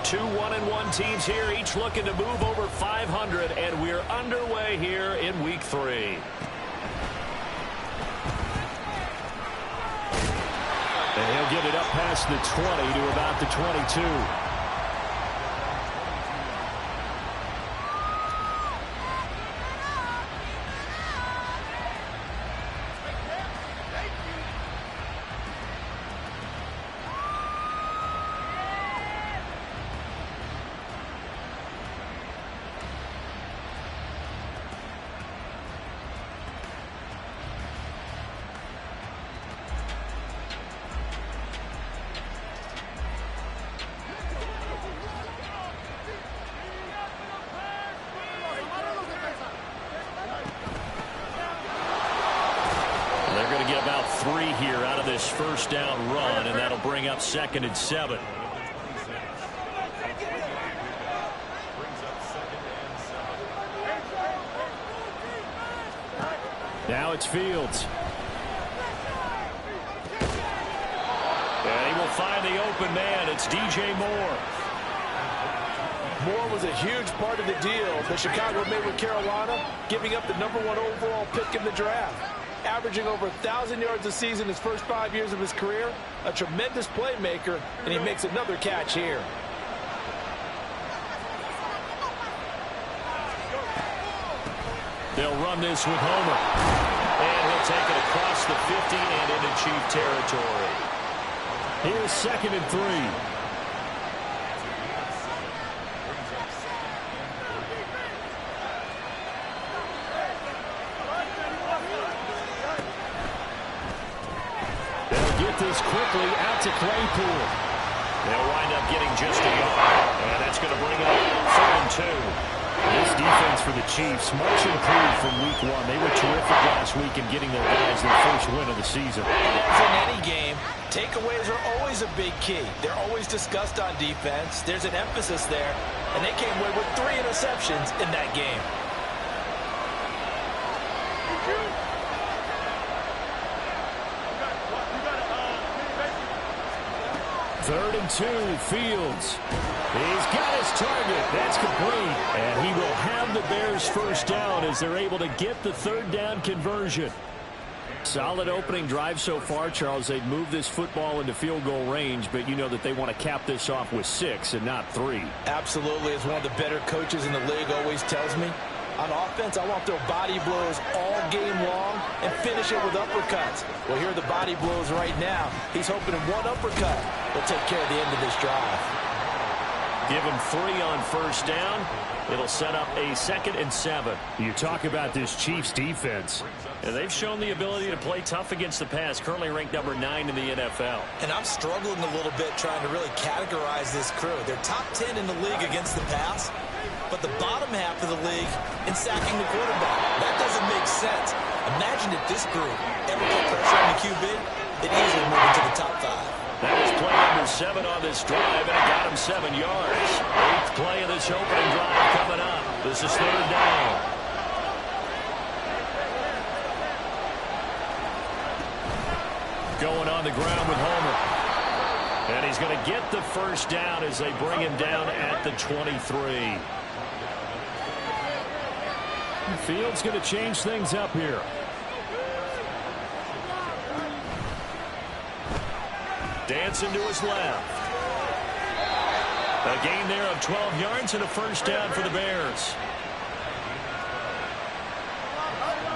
Two 1-1 teams here, each looking to move over 500, and we're underway here in Week 3. And he'll get it up past the 20 to about the 22. Get about 3 here out of this first down run, and that'll bring up 2nd and 7. Now it's Fields. And he will find the open man. It's DJ Moore. Moore was a huge part of the deal that Chicago made with Carolina, giving up the #1 overall pick in the draft. Averaging over 1,000 yards a season his first 5 years of his career. A tremendous playmaker, and he makes another catch here. They'll run this with Homer. And he'll take it across the 50 and into Chief territory. Here's 2nd and 3. This quickly out to Claypool. They'll wind up getting just a yard, and that's going to bring up 3rd and 2. This defense for the Chiefs much improved from Week 1. They were terrific last week in getting their guys their first win of the season. And as in any game, takeaways are always a big key. They're always discussed on defense. There's an emphasis there, and they came away with 3 interceptions in that game. 3rd and 2, Fields. He's got his target. That's complete. And he will have the Bears first down as they're able to get the 3rd down conversion. Solid opening drive so far, Charles. They've moved this football into field goal range, but you know that they want to cap this off with 6 and not 3. Absolutely. As one of the better coaches in the league always tells me, on offense, I want to throw body blows all game long and finish it with uppercuts. Well, here are the body blows right now. He's hoping in one uppercut will take care of the end of this drive. Give him 3 on first down. It'll set up a 2nd and 7. You talk about this Chiefs defense. And they've shown the ability to play tough against the pass, currently ranked #9 in the NFL. And I'm struggling a little bit trying to really categorize this crew. They're top 10 in the league against the pass, but the bottom half of the league in sacking the quarterback. That doesn't make sense. Imagine if this group ever put pressure on the QB, it easily move into the top 5. That was play number 7 on this drive, and it got him 7 yards. 8th play of this opening drive coming up. This is 3rd down. Going on the ground with Homer. And he's going to get the first down as they bring him down at the 23. Fields going to change things up here. Dancing to his left. A gain there of 12 yards and a first down for the Bears.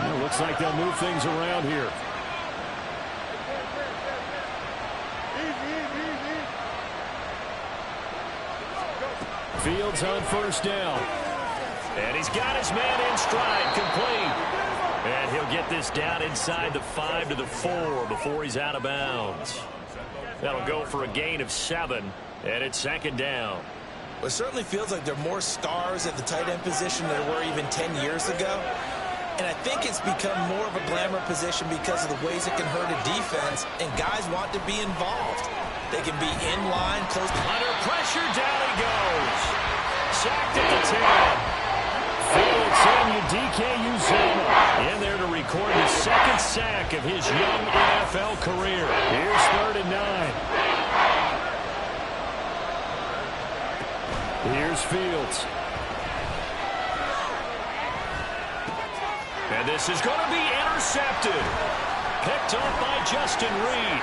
Well, looks like they'll move things around here. Fields on first down. And he's got his man in stride, complete. And he'll get this down inside the 5 to the 4 before he's out of bounds. That'll go for a gain of 7, and it's 2nd down. Well, it certainly feels like there are more stars at the tight end position than there were even 10 years ago. And I think it's become more of a glamour position because of the ways it can hurt a defense, and guys want to be involved. They can be in line, close to... Under pressure, down he goes. Sacked at the 10. Felix DK Uzomah in there to record the 2nd sack of his young NFL career. Here's 3rd and 9. Here's Fields. And this is going to be intercepted. Picked up by Justin Reed.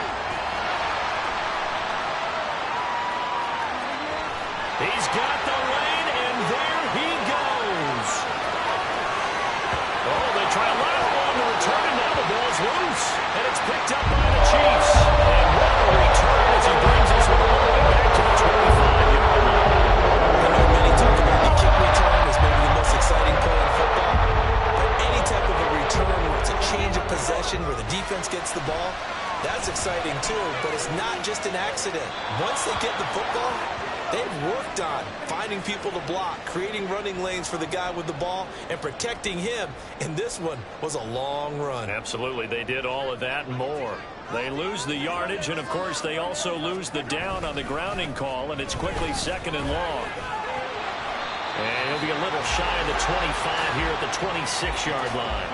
He's got the lane, and there he goes. Oh, they try a lateral on the return, and now the ball's loose. And it's picked up by the Chiefs. And what a return as he brings us all the way back to the 25-yard line. I know many talk about the kick return as maybe the most exciting play in football. But any type of a return where it's a change of possession, where the defense gets the ball, that's exciting too. But it's not just an accident. Once they get the football, they've worked on finding people to block, creating running lanes for the guy with the ball, and protecting him. And this one was a long run. Absolutely. They did all of that and more. They lose the yardage, and, of course, they also lose the down on the grounding call, and it's quickly 2nd and long. And he'll be a little shy of the 25 here at the 26-yard line.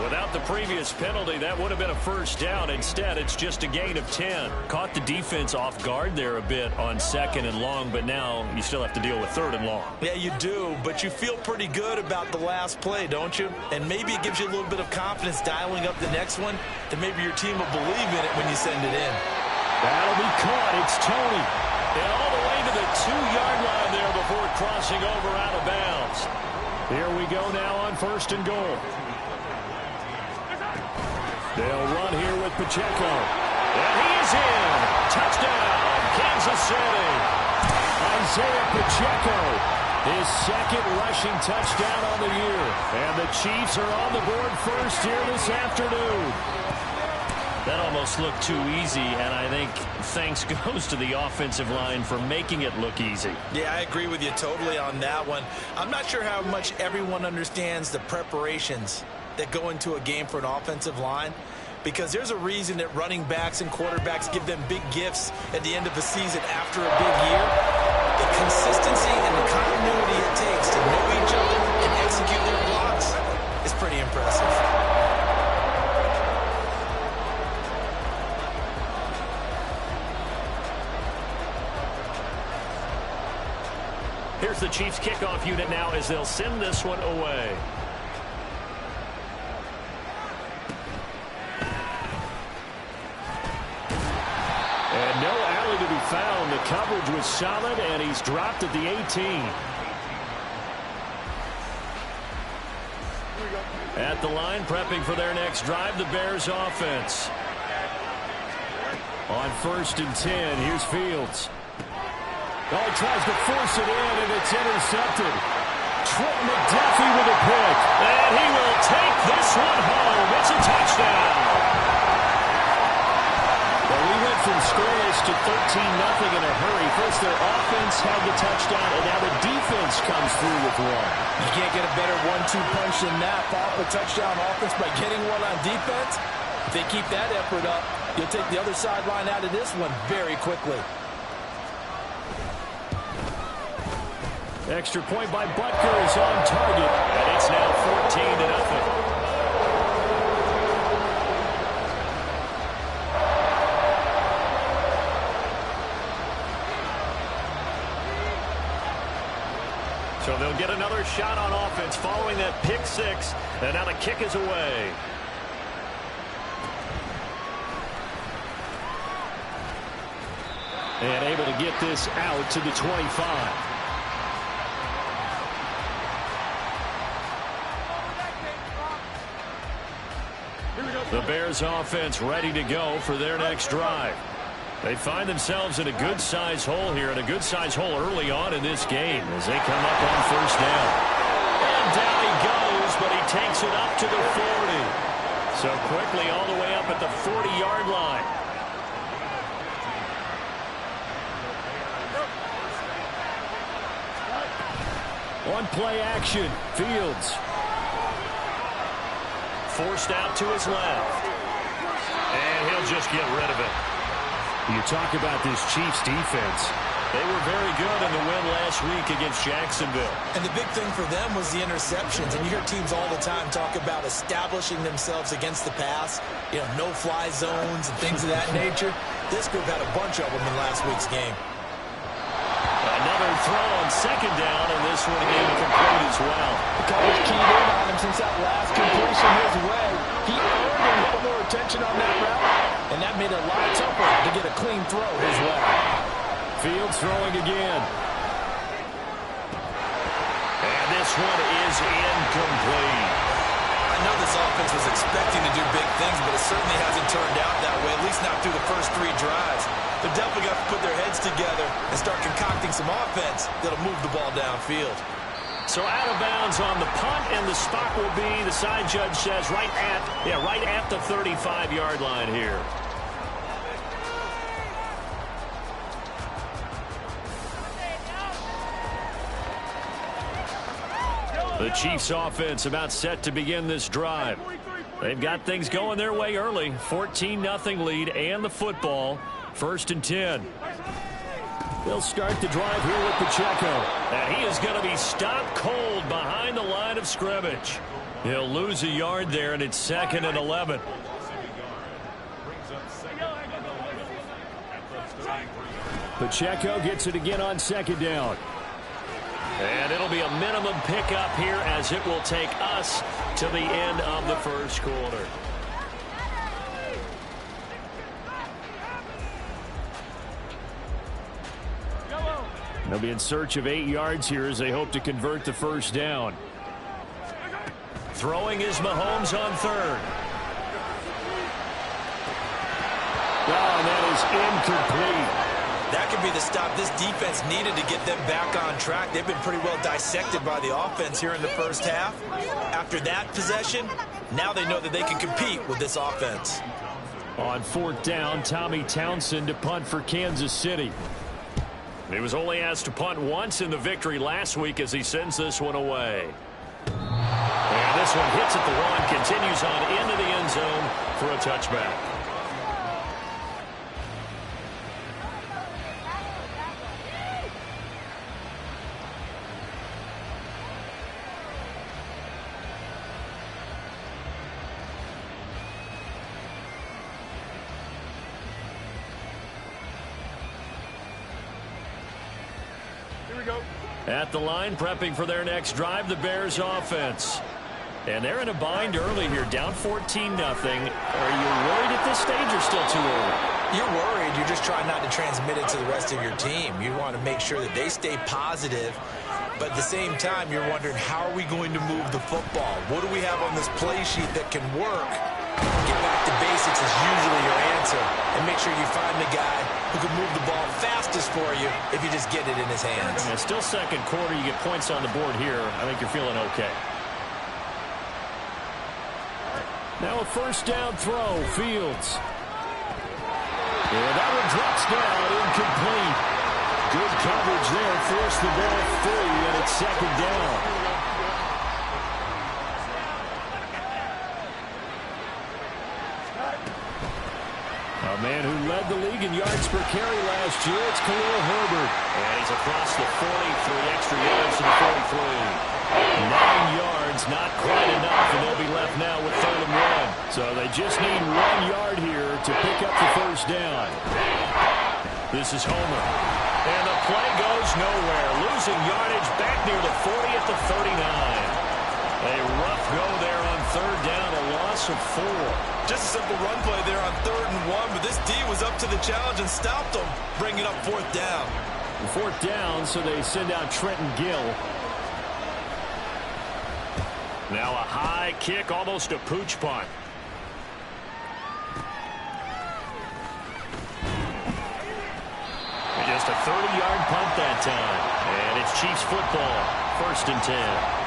Without the previous penalty, that would have been a first down. Instead, it's just a gain of 10. Caught the defense off guard there a bit on 2nd and long, but now you still have to deal with 3rd and long. Yeah, you do, but you feel pretty good about the last play, don't you? And maybe it gives you a little bit of confidence dialing up the next one, that maybe your team will believe in it when you send it in. That'll be caught. It's Tony. And all the way to the 2-yard line there before crossing over out of bounds. Here we go now on 1st and goal. They'll run here with Pacheco. And he's in. Touchdown, Kansas City. Isaiah Pacheco, his 2nd rushing touchdown on the year. And the Chiefs are on the board first here this afternoon. That almost looked too easy, and I think thanks goes to the offensive line for making it look easy. Yeah, I agree with you totally on that one. I'm not sure how much everyone understands the preparations that go into a game for an offensive line, because there's a reason that running backs and quarterbacks give them big gifts at the end of the season after a big year. The consistency and the continuity it takes to know each other and execute their blocks is pretty impressive. Here's the Chiefs kickoff unit now as they'll send this one away. And no alley to be found. The coverage was solid, and he's dropped at the 18. At the line, prepping for their next drive, the Bears offense. On 1st and 10, here's Fields. Oh, he tries to force it in, and it's intercepted. Trent McDuffie with a pick. And he will take this one home. It's a touchdown. Well, we went from scoreless to 13-0 in a hurry. First, their offense had the touchdown, and now the defense comes through with one. You can't get a better 1-2 punch than that. Follow up a touchdown offense by getting one on defense. If they keep that effort up, you'll take the other sideline out of this one very quickly. Extra point by Butker is on target, and it's now 14-0. So they'll get another shot on offense following that pick six, and now the kick is away. And able to get this out to the 25. The Bears offense ready to go for their next drive. They find themselves in a good-sized hole here, and a good-sized hole early on in this game as they come up on 1st down. And down he goes, but he takes it up to the 40. So quickly all the way up at the 40-yard line. On play action, Fields. Forced out to his left. And he'll just get rid of it. You talk about this Chiefs defense. They were very good in the win last week against Jacksonville. And the big thing for them was the interceptions. And you hear teams all the time talk about establishing themselves against the pass. You know, no-fly zones and things of that nature. This group had a bunch of them in last week's game. Another throw on second down, and this one incomplete as well. The coach keyed in on him since that last completion his way. He earned a little more attention on that route, and that made it a lot tougher to get a clean throw his way. Fields throwing again. And this one is incomplete. I know this offense was expecting to do big things, but it certainly hasn't turned out that way, at least not through the first 3 drives. They're definitely got to put their heads together and start concocting some offense that'll move the ball downfield. So out of bounds on the punt, and the spot will be, the side judge says, right at the 35-yard line here. The Chiefs offense about set to begin this drive. They've got things going their way early. 14-0 lead and the football. 1st and 10. They'll start the drive here with Pacheco. And he is going to be stopped cold behind the line of scrimmage. He'll lose a yard there, and it's 2nd and 11. Pacheco gets it again on 2nd down. And it'll be a minimum pickup here as it will take us to the end of the first quarter. They'll be in search of 8 yards here as they hope to convert the first down. Throwing is Mahomes on 3rd. Oh, and that is incomplete. That could be the stop this defense needed to get them back on track. They've been pretty well dissected by the offense here in the first half. After that possession, now they know that they can compete with this offense. On 4th down, Tommy Townsend to punt for Kansas City. He was only asked to punt once in the victory last week as he sends this one away. And this one hits at the 1, continues on into the end zone for a touchback. At the line, prepping for their next drive, the Bears offense. And they're in a bind early here, down 14-0. Are you worried at this stage or still too early? You're worried. You're just trying not to transmit it to the rest of your team. You want to make sure that they stay positive. But at the same time, you're wondering, how are we going to move the football? What do we have on this play sheet that can work? Get back to basics is usually your answer. And make sure you find the guy who can move the ball fastest for you if you just get it in his hands. And still second quarter, you get points on the board here. I think you're feeling okay. Now a first down throw, Fields. And that one drops down, incomplete. Good coverage there, forced the ball free, and it's 2nd down. A man who led the league in yards per carry last year, it's Khalil Herbert. And he's across the 40, 3 extra yards to the 43. 9 yards, not quite enough, and they'll be left now with 3rd and 1. So they just need 1 yard here to pick up the first down. This is Homer. And the play goes nowhere. Losing yardage back near the 40 at the 39. A rough go there on 3rd down, a loss of 4. Just a simple run play there on 3rd and 1, but this D was up to the challenge and stopped them, bringing up 4th down. 4th down, so they send out Trenton Gill. Now a high kick, almost a pooch punt. And just a 30-yard punt that time. And it's Chiefs football, 1st and 10.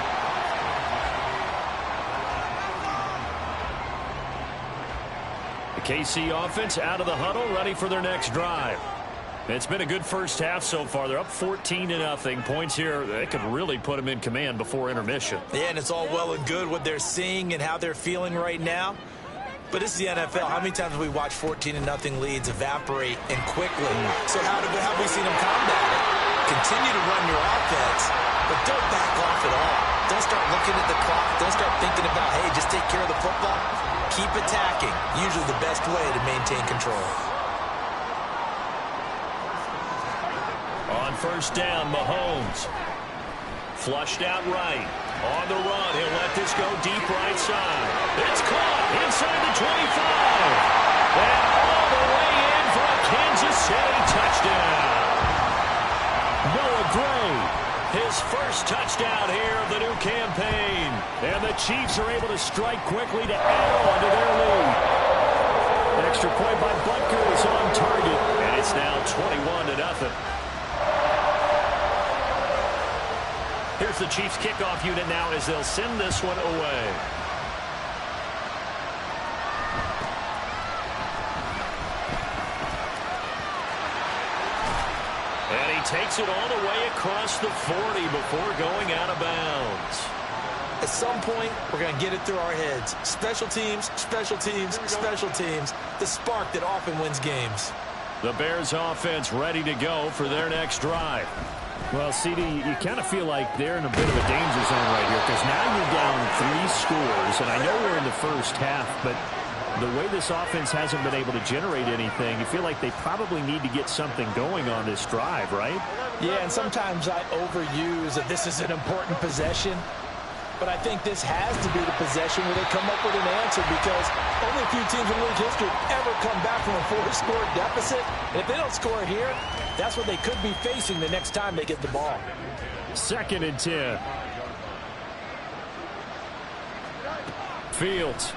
KC offense out of the huddle, ready for their next drive. It's been a good first half so far. They're up 14-0. Points here, they could really put them in command before intermission. Yeah, and it's all well and good what they're seeing and how they're feeling right now. But this is the NFL. How many times have we watched 14-0 leads evaporate and quickly? So how have we seen them combat it? Continue to run your offense, but don't back off at all. Don't start looking at the clock. Don't start thinking about, hey, just take care of the football. Keep attacking. Usually the best way to maintain control. On on first down, Mahomes. Flushed out right. On the run, he'll let this go deep right side. It's caught inside the 25. And all the way in for a Kansas City touchdown. Noah Gray, his first touchdown here of the new campaign. And the Chiefs are able to strike quickly to add on to their lead. Extra point by Butker is on target. And it's now 21-0. Here's the Chiefs kickoff unit now as they'll send this one away. And he takes it all the way across the 40 before going out of bounds. At some point, we're going to get it through our heads. Special teams, special teams, special teams. The spark that often wins games. The Bears offense ready to go for their next drive. Well, CD, you kind of feel like they're in a bit of a danger zone right here because now you're down 3 scores, and I know we're in the first half, but the way this offense hasn't been able to generate anything, you feel like they probably need to get something going on this drive, right? Yeah, and sometimes I overuse that this is an important possession. But I think this has to be the possession where they come up with an answer because only a few teams in league history ever come back from a 4-score deficit. And if they don't score here, that's what they could be facing the next time they get the ball. 2nd and 10. Fields.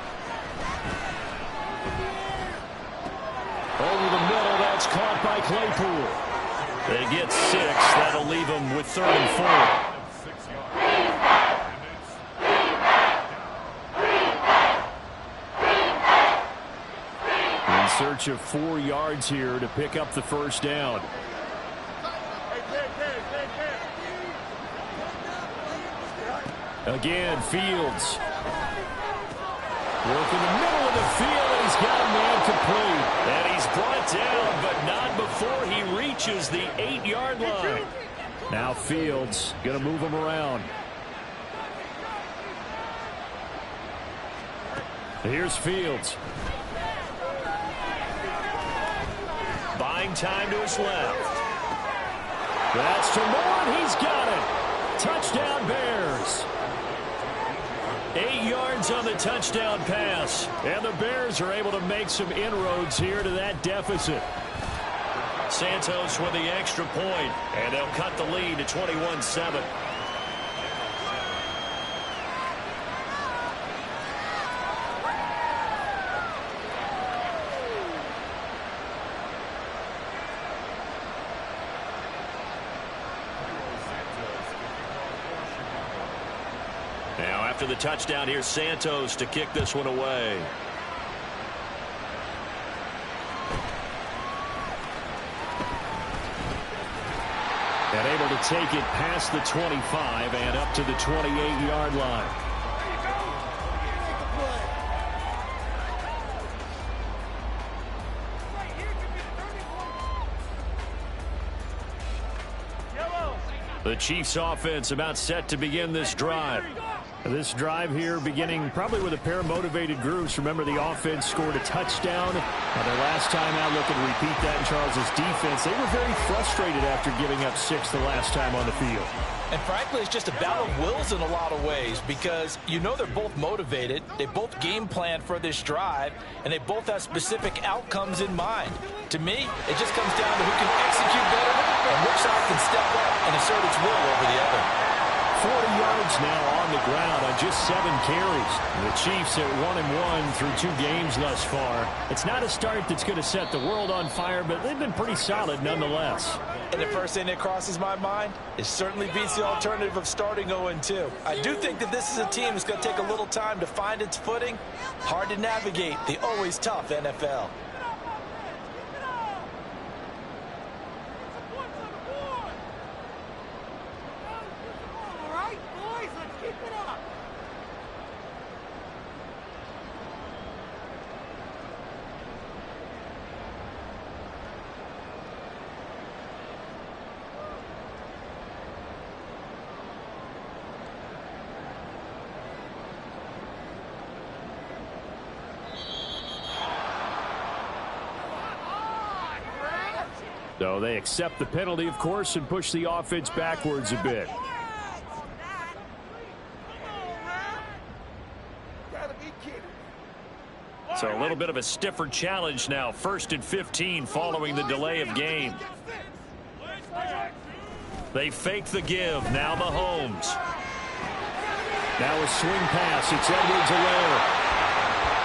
Over the middle, that's caught by Claypool. They get 6. That'll leave them with 3rd and 4. Search of 4 yards here to pick up the first down. Again, Fields. Working the middle of the field, and he's got a man complete. And he's brought down, but not before he reaches the 8-yard line. Now Fields going to move him around. Here's Fields. Buying time to his left. That's to Moore. He's got it. Touchdown Bears. 8 yards on the touchdown pass. And the Bears are able to make some inroads here to that deficit. Santos with the extra point. And they'll cut the lead to 21-7. After the touchdown, here's Santos to kick this one away. And able to take it past the 25 and up to the 28-yard line. The Chiefs offense about set to begin this drive. This drive here beginning probably with a pair of motivated groups. Remember, the offense scored a touchdown. Their last time out, looking to repeat that in Charles's defense. They were very frustrated after giving up 6 the last time on the field. And frankly, it's just a battle of wills in a lot of ways because you know they're both motivated. They both game plan for this drive, and they both have specific outcomes in mind. To me, it just comes down to who can execute better and which side can step up and assert its will over the other. 40 yards now on the ground on just 7 carries. The Chiefs at 1-1 through 2 games thus far. It's not a start that's going to set the world on fire, but they've been pretty solid nonetheless. And the first thing that crosses my mind is certainly beats the alternative of starting 0-2. I do think that this is a team that's going to take a little time to find its footing. Hard to navigate the always tough NFL. So they accept the penalty, of course, and push the offense backwards a bit. So a little bit of a stiffer challenge now. 1st and 15 following the delay of game. They fake the give. Now Mahomes. Now a swing pass. It's Edwards-Helaire.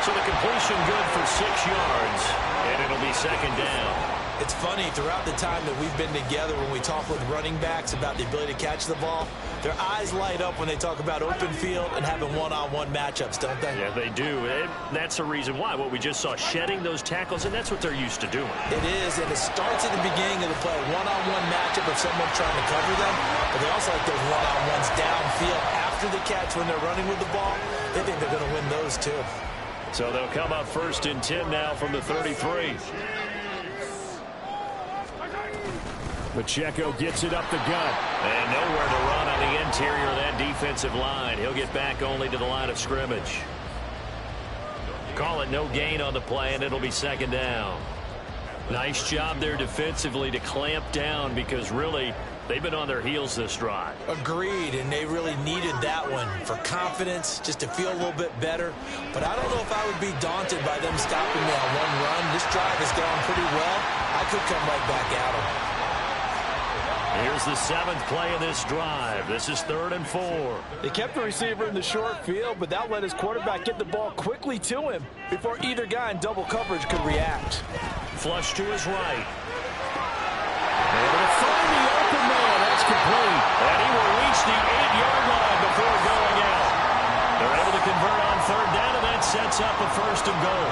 So the completion good for 6 yards. And it'll be 2nd down. It's funny, throughout the time that we've been together, when we talk with running backs about the ability to catch the ball, their eyes light up when they talk about open field and having one-on-one matchups, don't they? Yeah, they do. And that's the reason why. What we just saw, shedding those tackles, and that's what they're used to doing. It is, and it starts at the beginning of the play. One-on-one matchup of someone trying to cover them, but they also like those one-on-ones downfield after the catch when they're running with the ball. They think they're going to win those, too. So they'll come up 1st and 10 now from the 33. Pacheco gets it up the gut. And nowhere to run on the interior of that defensive line. He'll get back only to the line of scrimmage. Call it no gain on the play, and it'll be 2nd down. Nice job there defensively to clamp down, because really they've been on their heels this drive. Agreed, and they really needed that one for confidence, just to feel a little bit better. But I don't know if I would be daunted by them stopping me on one run. This drive has gone pretty well. I could come right back at them. Here's the 7th play of this drive. This is 3rd and 4. They kept the receiver in the short field, but that let his quarterback get the ball quickly to him before either guy in double coverage could react. Flush to his right. Able to find the open man. That's complete. And he will reach the 8-yard line before going out. They're able to convert on 3rd down, and that sets up a 1st and goal.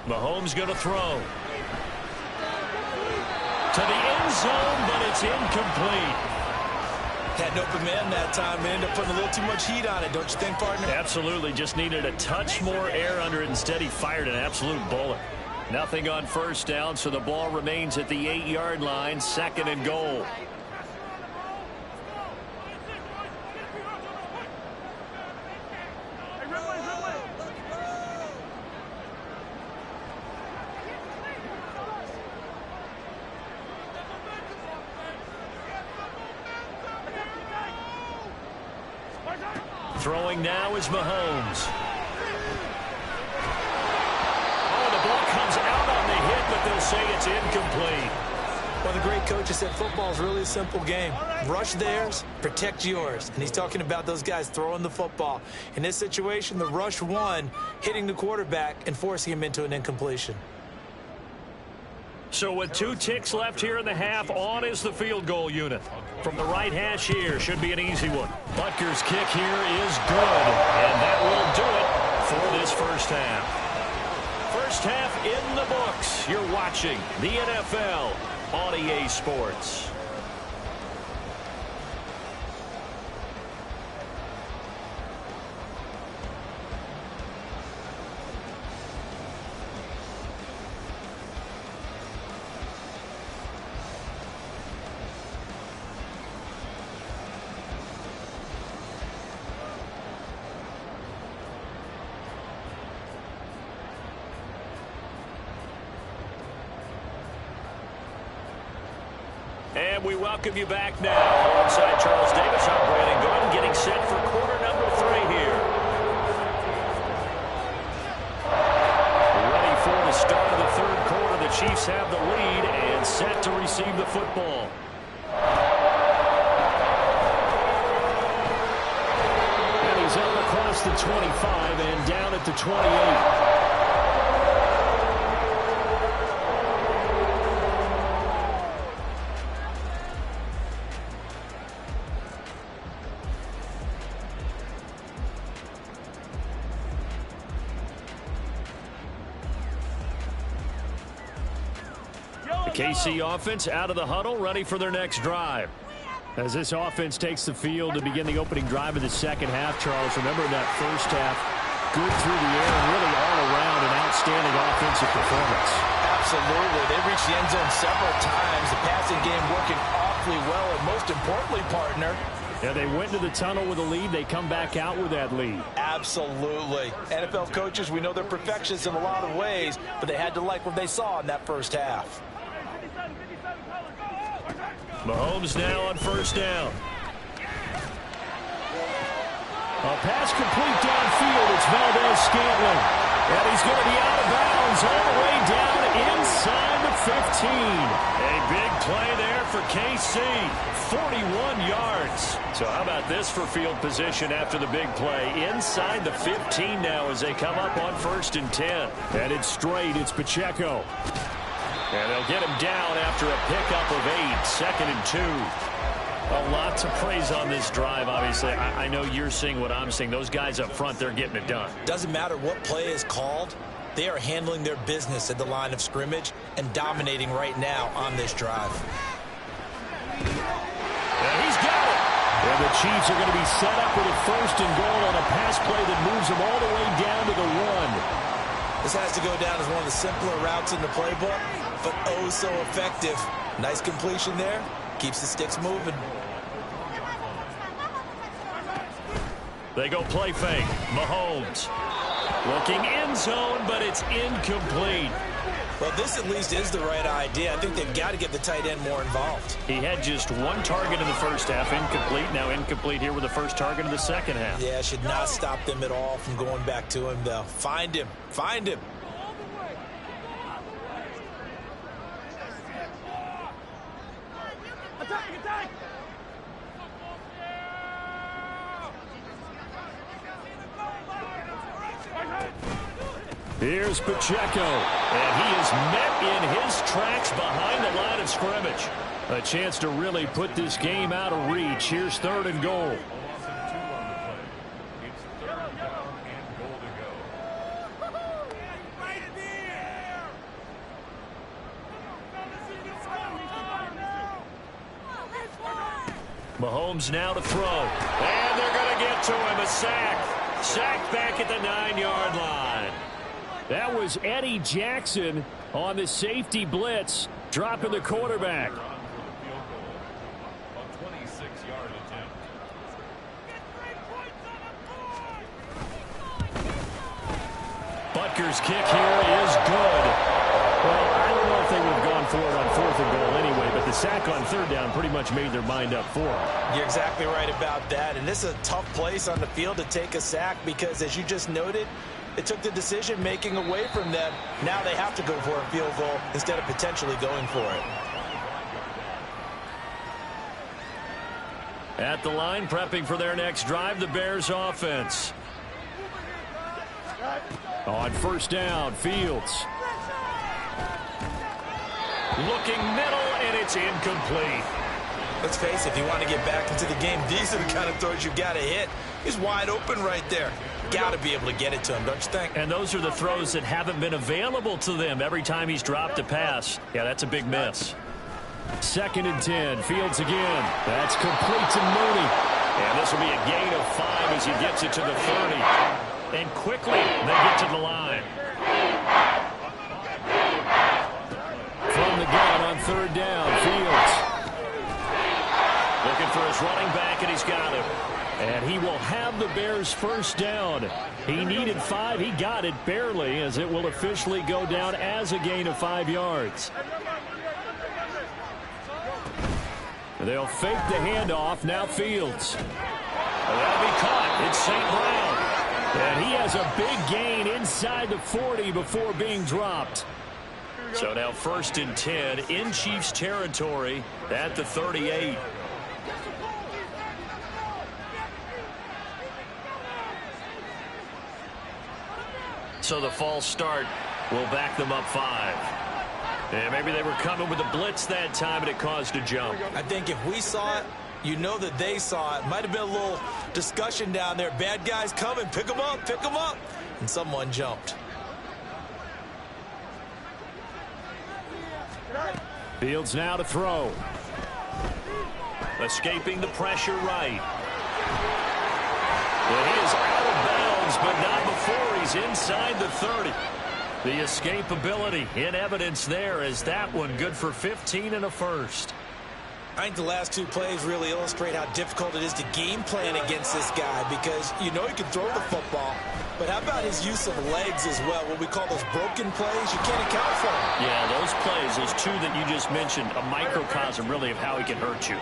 Mahomes going to throw. To the end zone, but it's incomplete. Had an open man that time and ended up putting a little too much heat on it, don't you think, partner? Absolutely. Just needed a touch more air under it. Instead, he fired an absolute bullet. Nothing on 1st down, so the ball remains at the 8-yard line, 2nd and goal. Throwing now is Mahomes. Oh, the ball comes out on the hit, but they'll say it's incomplete. Well, the great coach has said football is really a simple game. Rush theirs, protect yours. And he's talking about those guys throwing the football. In this situation, the rush won, hitting the quarterback and forcing him into an incompletion. So with 2 ticks left here in the half, on is the field goal unit. From the right hash here, should be an easy one. Butker's kick here is good, and that will do it for this 1st half. 1st half in the books. You're watching the NFL on EA Sports. And we welcome you back now. Alongside Charles Davis, I'm Brandon Gordon, getting set for quarter number 3 here. Ready for the start of the 3rd quarter. The Chiefs have the lead and set to receive the football. And he's up across the 25 and down at the 28. KC offense out of the huddle, ready for their next drive. As this offense takes the field to begin the opening drive of the 2nd half, Charles, remember that 1st half, good through the air and really all around and out outstanding offensive performance. Absolutely. They reached the end zone several times. The passing game working awfully well. And most importantly, partner, yeah, they went to the tunnel with a lead. They come back out with that lead. Absolutely. NFL coaches, we know they're perfectionists in a lot of ways, but they had to like what they saw in that first half. Mahomes now on first down. A pass complete downfield. It's Valdez-Scantling. And he's going to be out of bounds all the way down inside the 15. A big play there for KC. 41 yards. So how about this for field position after the big play? Inside the 15 now as they come up on 1st and 10. And it's straight. It's Pacheco. And they'll get him down after a pickup of 8. 2nd and 2. A lot to praise on this drive, obviously. I know you're seeing what I'm seeing. Those guys up front, they're getting it done. Doesn't matter what play is called. They are handling their business at the line of scrimmage and dominating right now on this drive. And he's got it. And the Chiefs are going to be set up with a 1st and goal on a pass play that moves them all the way down to the 1. This has to go down as one of the simpler routes in the playbook, but oh so effective. Nice completion there. Keeps the sticks moving. They go play fake. Mahomes looking end zone, but it's incomplete. Well, this at least is the right idea. I think they've got to get the tight end more involved. He had just 1 target in the first half, incomplete. Now incomplete here with the first target of the second half. Yeah, should not stop them at all from going back to him, though. Find him. Find him. Here's Pacheco, and he is met in his tracks behind the line of scrimmage. A chance to really put this game out of reach. Here's 3rd and goal. Mahomes now to throw, and they're going to get to him. A sack. Sacked back at the 9-yard line. That was Eddie Jackson on the safety blitz, dropping the quarterback. Butker's kick here is good. Well, I don't know if they would have gone for it on 4th and goal anyway, but the sack on 3rd down pretty much made their mind up for it. You're exactly right about that, and this is a tough place on the field to take a sack because, as you just noted, it took the decision-making away from them. Now they have to go for a field goal instead of potentially going for it. At the line, prepping for their next drive, the Bears offense. On 1st down, Fields. Looking middle, and it's incomplete. Let's face it, if you want to get back into the game, these are the kind of throws you've got to hit. He's wide open right there. Got to be able to get it to him, don't you think? And those are the throws that haven't been available to them every time he's dropped a pass. Yeah, that's a big miss. 2nd and 10, Fields again. That's complete to Mooney. And this will be a gain of 5 as he gets it to the 30. And quickly, they get to the line. From the gun on 3rd down, Fields. Looking for his running back, and he's got him. And he will have the Bears' 1st down. He needed 5. He got it barely, as it will officially go down as a gain of 5 yards. They'll fake the handoff. Now Fields. That'll be caught. It's St. Brown. And he has a big gain inside the 40 before being dropped. So now 1st and 10 in Chiefs territory at the 38. So the false start will back them up 5. And maybe they were coming with a blitz that time, and it caused a jump. I think if we saw it, you know that they saw it. Might have been a little discussion down there. Bad guys coming. Pick them up. Pick them up. And someone jumped. Fields now to throw. Escaping the pressure right. And he is out of bounds, but not before he's inside the 30. The escapability in evidence there as that one good for 15 and a first. I think the last two plays really illustrate how difficult it is to game plan against this guy because you know he can throw the football, but how about his use of legs as well, what we call those broken plays? You can't account for them. Yeah, those plays, those two that you just mentioned, a microcosm really of how he can hurt you.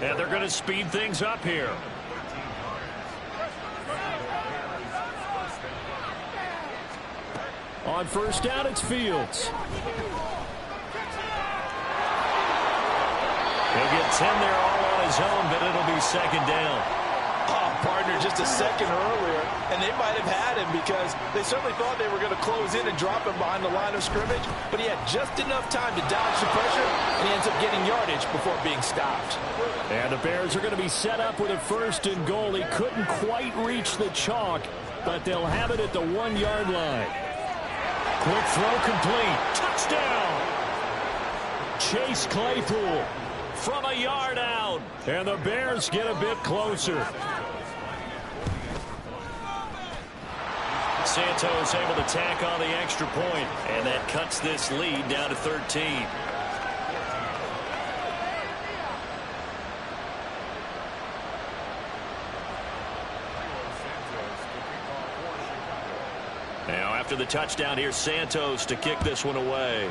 And they're going to speed things up here. On first down, it's Fields. He'll get 10 there all on his own, but it'll be second down. Oh, partner, just a second earlier, and they might have had him because they certainly thought they were going to close in and drop him behind the line of scrimmage, but he had just enough time to dodge the pressure, and he ends up getting yardage before being stopped. And the Bears are going to be set up with a first and goal. He couldn't quite reach the chalk, but they'll have it at the 1-yard line. Quick throw complete. Touchdown! Chase Claypool from a yard out. And the Bears get a bit closer. Santos able to tack on the extra point, and that cuts this lead down to 13. Now after the touchdown, here's Santos to kick this one away.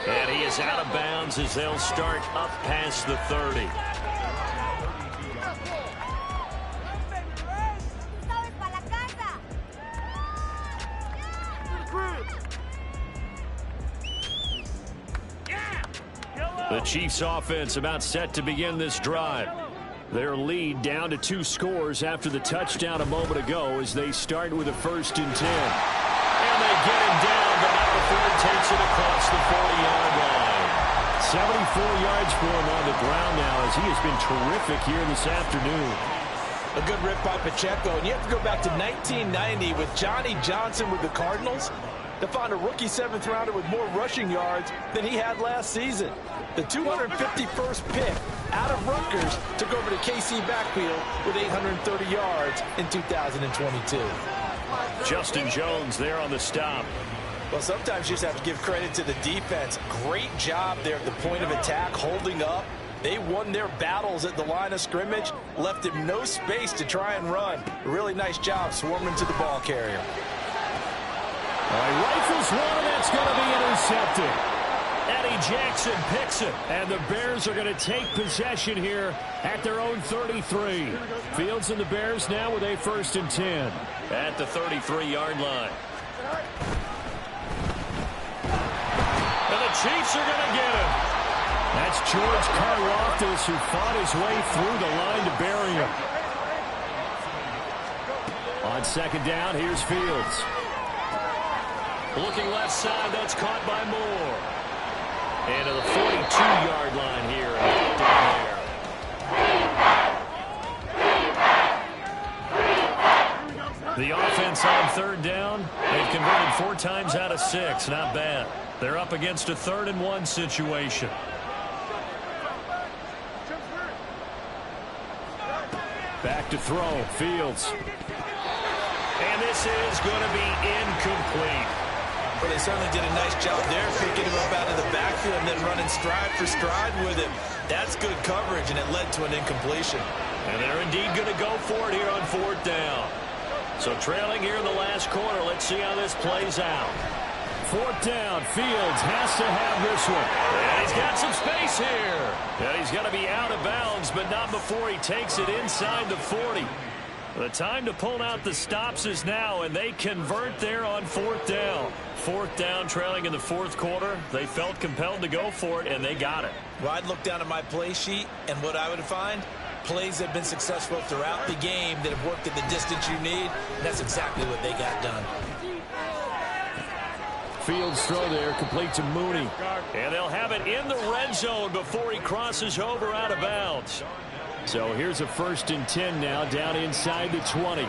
And he is out of bounds as they'll start up past the 30. The Chiefs offense about set to begin this drive. Their lead down to 2 scores after the touchdown a moment ago as they start with a first and 10. And they get him down, but now the Ford takes it across the 40-yard line. 74 yards for him on the ground now as he has been terrific here this afternoon. A good rip by Pacheco, and you have to go back to 1990 with Johnny Johnson with the Cardinals to find a rookie 7th rounder with more rushing yards than he had last season. The 251st pick out of Rutgers took over the KC backfield with 830 yards in 2022. Justin Jones there on the stop. Well, sometimes you just have to give credit to the defense. Great job there at the point of attack, holding up. They won their battles at the line of scrimmage, left him no space to try and run. A really nice job swarming to the ball carrier. Rifles one, and that's going to be intercepted. Eddie Jackson picks it, and the Bears are going to take possession here at their own 33. Fields and the Bears now with a first and 10 at the 33-yard line. And the Chiefs are going to get him. That's George Karlaftis who fought his way through the line to bury him. On second down, here's Fields. Looking left side, that's caught by Moore. And to the 42-yard line here. Down there. The offense on third down, they've converted 4 times out of 6. Not bad. They're up against a 3rd and 1 situation. Back to throw. Fields. And this is going to be incomplete. Well, they certainly did a nice job there, picking him up out of the backfield and then running stride for stride with him. That's good coverage, and it led to an incompletion. And they're indeed going to go for it here on 4th down. So trailing here in the last quarter, let's see how this plays out. 4th down, Fields has to have this one. And he's got some space here. And he's going to be out of bounds, but not before he takes it inside the 40. The time to pull out the stops is now, and they convert there on 4th down. 4th down, trailing in the 4th quarter. They felt compelled to go for it, and they got it. Well, I'd look down at my play sheet, and what I would find, plays that have been successful throughout the game that have worked at the distance you need, and that's exactly what they got done. Fields throw there, complete to Mooney. And they'll have it in the red zone before he crosses over out of bounds. So here's a first and 10 now, down inside the 20.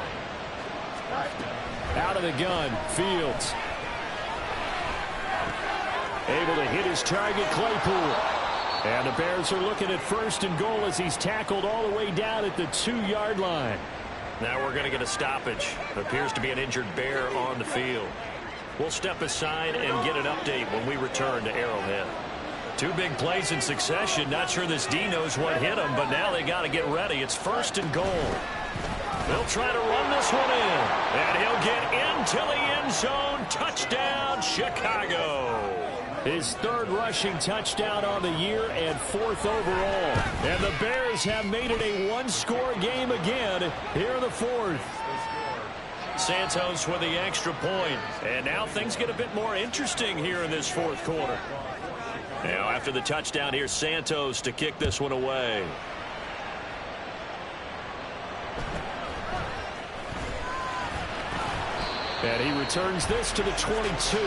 Out of the gun, Fields. Able to hit his target, Claypool. And the Bears are looking at 1st and goal as he's tackled all the way down at the 2-yard line. Now we're going to get a stoppage. Appears to be an injured Bear on the field. We'll step aside and get an update when we return to Arrowhead. 2 big plays in succession. Not sure this D knows what hit him, but now they got to get ready. It's 1st and goal. They'll try to run this one in. And he'll get into the end zone. Touchdown, Chicago. His 3rd rushing touchdown on the year and 4th overall. And the Bears have made it a 1-score game again here in the 4th. Santos with the extra point. And now things get a bit more interesting here in this 4th quarter. Now after the touchdown, here's Santos to kick this one away. And he returns this to the 22.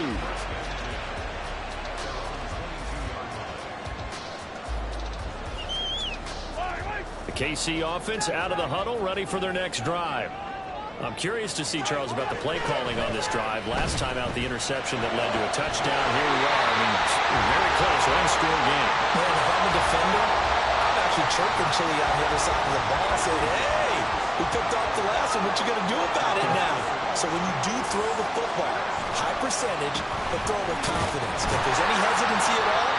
The KC offense out of the huddle, ready for their next drive. I'm curious to see, Charles, about the play calling on this drive. Last time out, the interception that led to a touchdown. Here we are. I mean, very close, 1-score game. Man, if I'm a defender, I'm actually chirping Chili on the other side of the ball saying, hey, we picked off the last one. What you going to do about it now? So when you do throw the football, high percentage, but throw with confidence. If there's any hesitancy at all,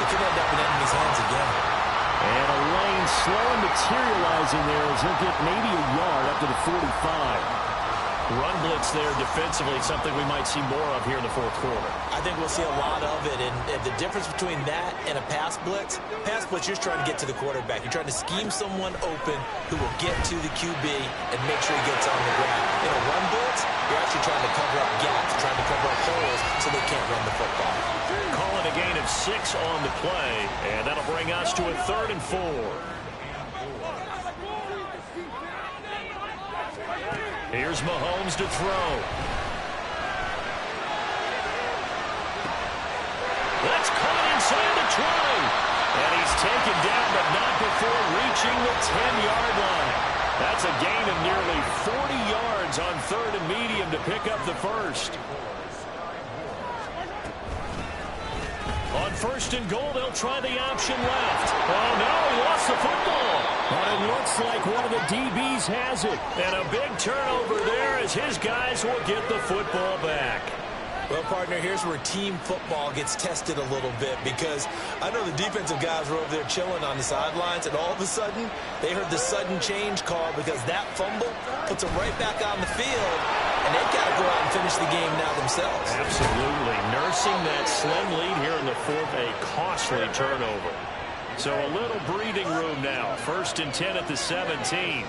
it could end up in enemy's hands again. And a lane slow materializing there as he'll get maybe a yard up to the 45. Run blitz there defensively, something we might see more of here in the 4th quarter. I think we'll see a lot of it, and the difference between that and a pass blitz, you're just trying to get to the quarterback. You're trying to scheme someone open who will get to the QB and make sure he gets on the ground. In a run blitz, you're actually trying to cover up gaps, trying to cover up holes so they can't run the football. Calling a gain of 6 on the play, and that'll bring us to a 3rd and 4. Here's Mahomes to throw. That's caught inside the 20. And he's taken down, but not before reaching the 10-yard line. That's a gain of nearly 40 yards on 3rd and medium to pick up the 1st. On 1st and goal, they'll try the option left. Oh, no, he lost the football. But it looks like one of the DBs has it. And a big turnover there as his guys will get the football back. Well, partner, here's where team football gets tested a little bit, because I know the defensive guys were over there chilling on the sidelines, and all of a sudden, they heard the sudden change call because that fumble puts them right back on the field, and they've got to go out and finish the game now themselves. Absolutely. Nursing that slim lead here in the 4th, a costly turnover. So a little breathing room now. 1st and 10 at the 17.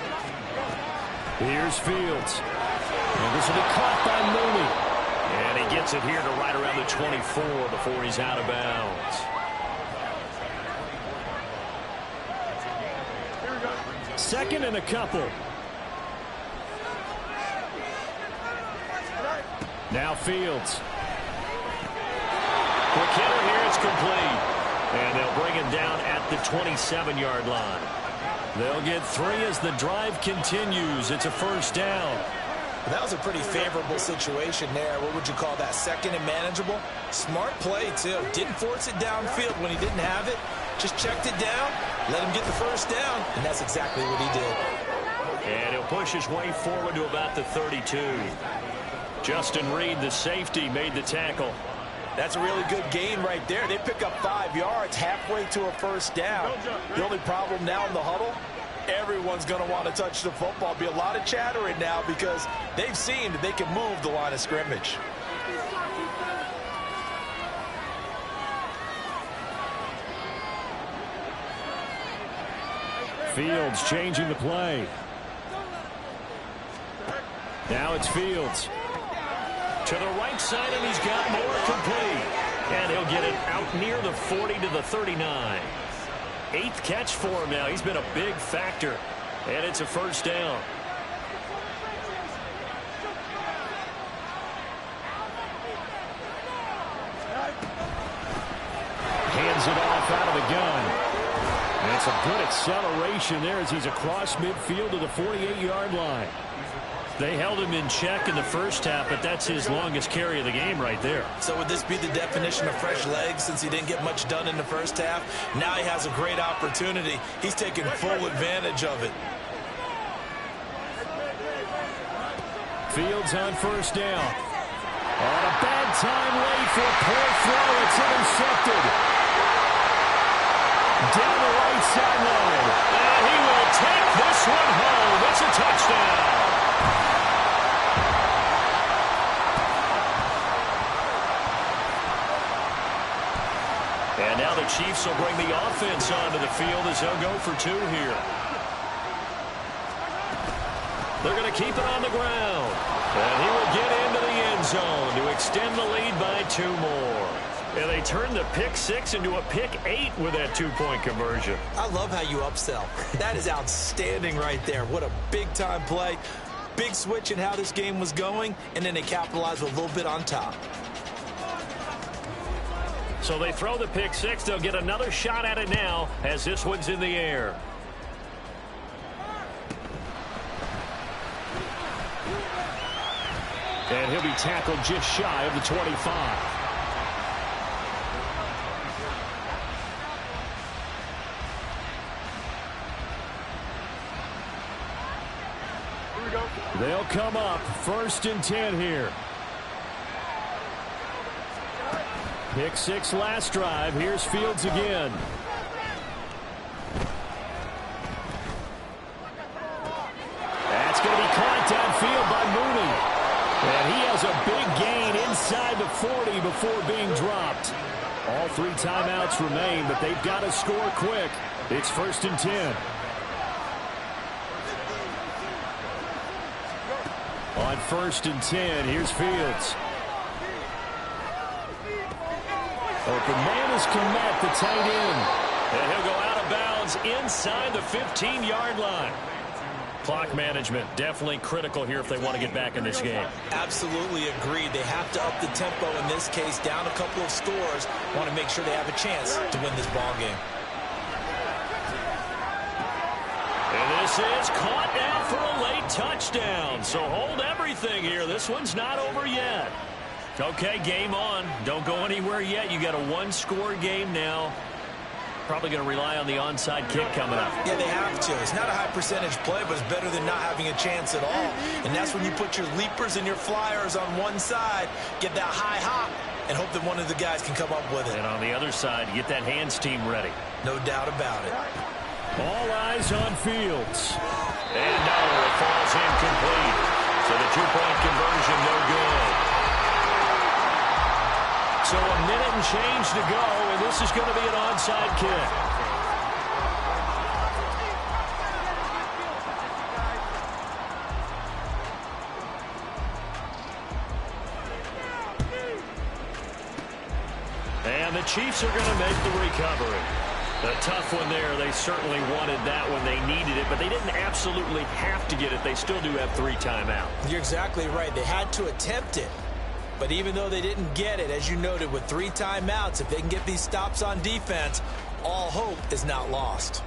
Here's Fields. And this will be caught by Mooney. And he gets it here to right around the 24 before he's out of bounds. Second and a couple. Now Fields. Quick hitter here, it's complete. And they'll bring him down at the 27-yard line. They'll get 3 as the drive continues. It's a 1st down. That was a pretty favorable situation there. What would you call that? 2nd and manageable? Smart play, too. Didn't force it downfield when he didn't have it. Just checked it down, let him get the 1st down, and that's exactly what he did. And he'll push his way forward to about the 32. Justin Reed, the safety, made the tackle. That's a really good gain right there. They pick up 5 yards halfway to a 1st down. The only problem now in the huddle, everyone's going to want to touch the football. Be a lot of chattering now because they've seen that they can move the line of scrimmage. Fields changing the play. Now it's Fields. To the right side, and he's got more complete. And he'll get it out near the 40 to the 39. 8th catch for him now. He's been a big factor. And it's a 1st down. Hands it off out of the gun. And it's a good acceleration there as he's across midfield to the 48-yard line. They held him in check in the first half, but that's his longest carry of the game right there. So would this be the definition of fresh legs since he didn't get much done in the first half? Now he has a great opportunity. He's taking full advantage of it. Fields on first down. On a bad time late for a poor throw. It's intercepted. Down the right sideline. And he will take this one home. It's a touchdown. And now the Chiefs will bring the offense onto the field as they'll go for two here. They're going to keep it on the ground. And he will get into the end zone to extend the lead by 2 more. And they turn the pick 6 into a pick 8 with that 2-point conversion. I love how you upsell. That is outstanding right there. What a big-time play. Big switch in how this game was going, and then they capitalized a little bit on top. So they throw the pick 6. They'll get another shot at it now as this one's in the air. And he'll be tackled just shy of the 25. They'll come up 1st and 10 here. Pick 6 last drive. Here's Fields again. That's going to be caught downfield by Mooney. And he has a big gain inside the 40 before being dropped. All 3 timeouts remain, but they've got to score quick. It's 1st and 10. On 1st and 10, here's Fields. Open man is Komet, the tight end. And he'll go out of bounds inside the 15-yard line. Clock management definitely critical here if they want to get back in this game. Absolutely agreed. They have to up the tempo in this case, down a couple of scores. Want to make sure they have a chance to win this ball game. And this is caught now for a late touchdown. So hold everything here. This one's not over yet. Okay, game on. Don't go anywhere yet. You got a 1-score game now. Probably going to rely on the onside kick coming up. Yeah, they have to. It's not a high percentage play, but it's better than not having a chance at all. And that's when you put your leapers and your flyers on one side, get that high hop, and hope that one of the guys can come up with it. And on the other side, get that hands team ready. No doubt about it. All eyes on Fields. And no, it falls incomplete. So the 2-point conversion no good. So a minute and change to go, and this is going to be an onside kick. And the Chiefs are going to make the recovery. A tough one there. They certainly wanted that when they needed it, but they didn't absolutely have to get it. They still do have 3 timeouts. You're exactly right. They had to attempt it. But even though they didn't get it, as you noted, with 3 timeouts, if they can get these stops on defense, all hope is not lost.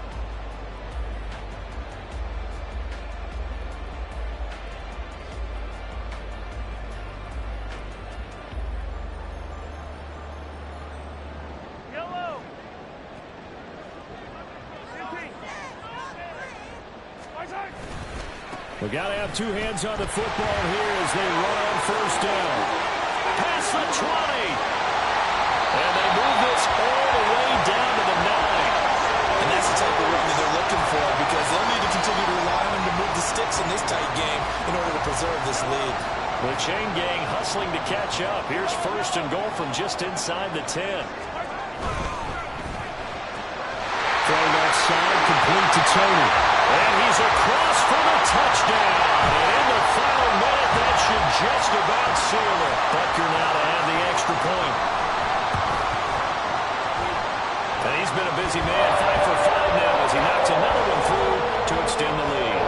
We got to have 2 hands on the football here as they run on 1st down. Past the 20. And they move this all the way down to the 9. And that's the type of run that they're looking for because they'll need to continue to rely on them to move the sticks in this tight game in order to preserve this lead. The chain gang hustling to catch up. Here's 1st and goal from just inside the 10. Thrown outside, complete to Tony. And he's across for the touchdown. And in the final minute, that should just about seal it. Butker now to add the extra point. And he's been a busy man, 5 for 5 now as he knocks another one through to extend the lead.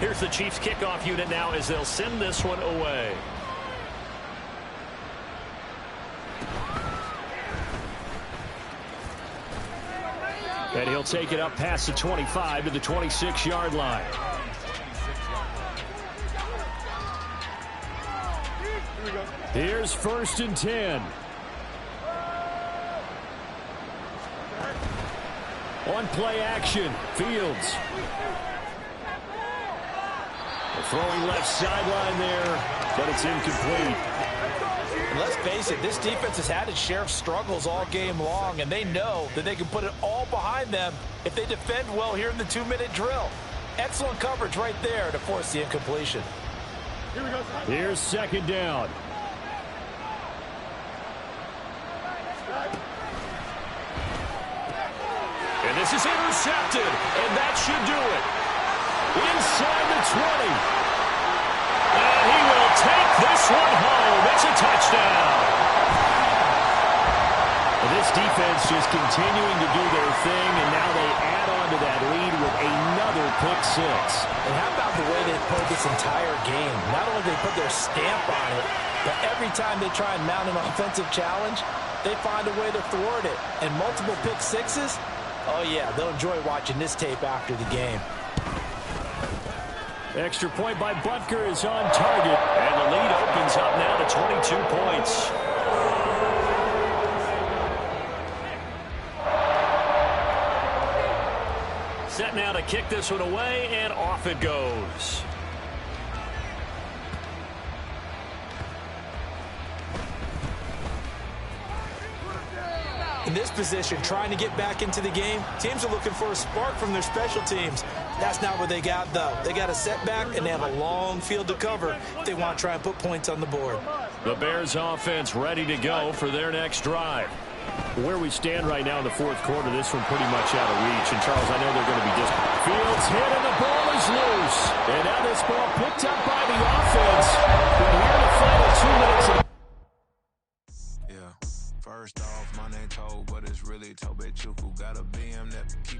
Here's the Chiefs kickoff unit now as they'll send this one away. And he'll take it up past the 25 to the 26-yard line. Here's 1st and 10. On play action, Fields. Throwing left sideline there, but it's incomplete. And let's face it, this defense has had its share of struggles all game long, and they know that they can put it all behind them if they defend well here in the 2-minute drill. Excellent coverage right there to force the incompletion. Here's 2nd down. And this is intercepted, and that should do it. Inside the 20. And he will take this one home. It's a touchdown. And this defense just continuing to do their thing, and now they add on to that lead with another pick six. And how about the way they played this entire game? Not only did they put their stamp on it, but every time they try and mount an offensive challenge, they find a way to thwart it. And multiple pick sixes, oh yeah, they'll enjoy watching this tape after the game. Extra point by Butker is on target, and the lead opens up now to 22 points. Set now to kick this one away, and off it goes. In this position, trying to get back into the game, teams are looking for a spark from their special teams. That's not what they got, though. They got a setback, and they have a long field to cover if they want to try and put points on the board. The Bears offense ready to go for their next drive. Where we stand right now in the 4th quarter, this one pretty much out of reach. And, Charles, I know they're going to be disappointed. Fields hit, and the ball is loose. And now this ball picked up by the offense. But here in the final 2 minutes of First off, my name Toe, but it's really Tobe Chuku. Got a BM that keep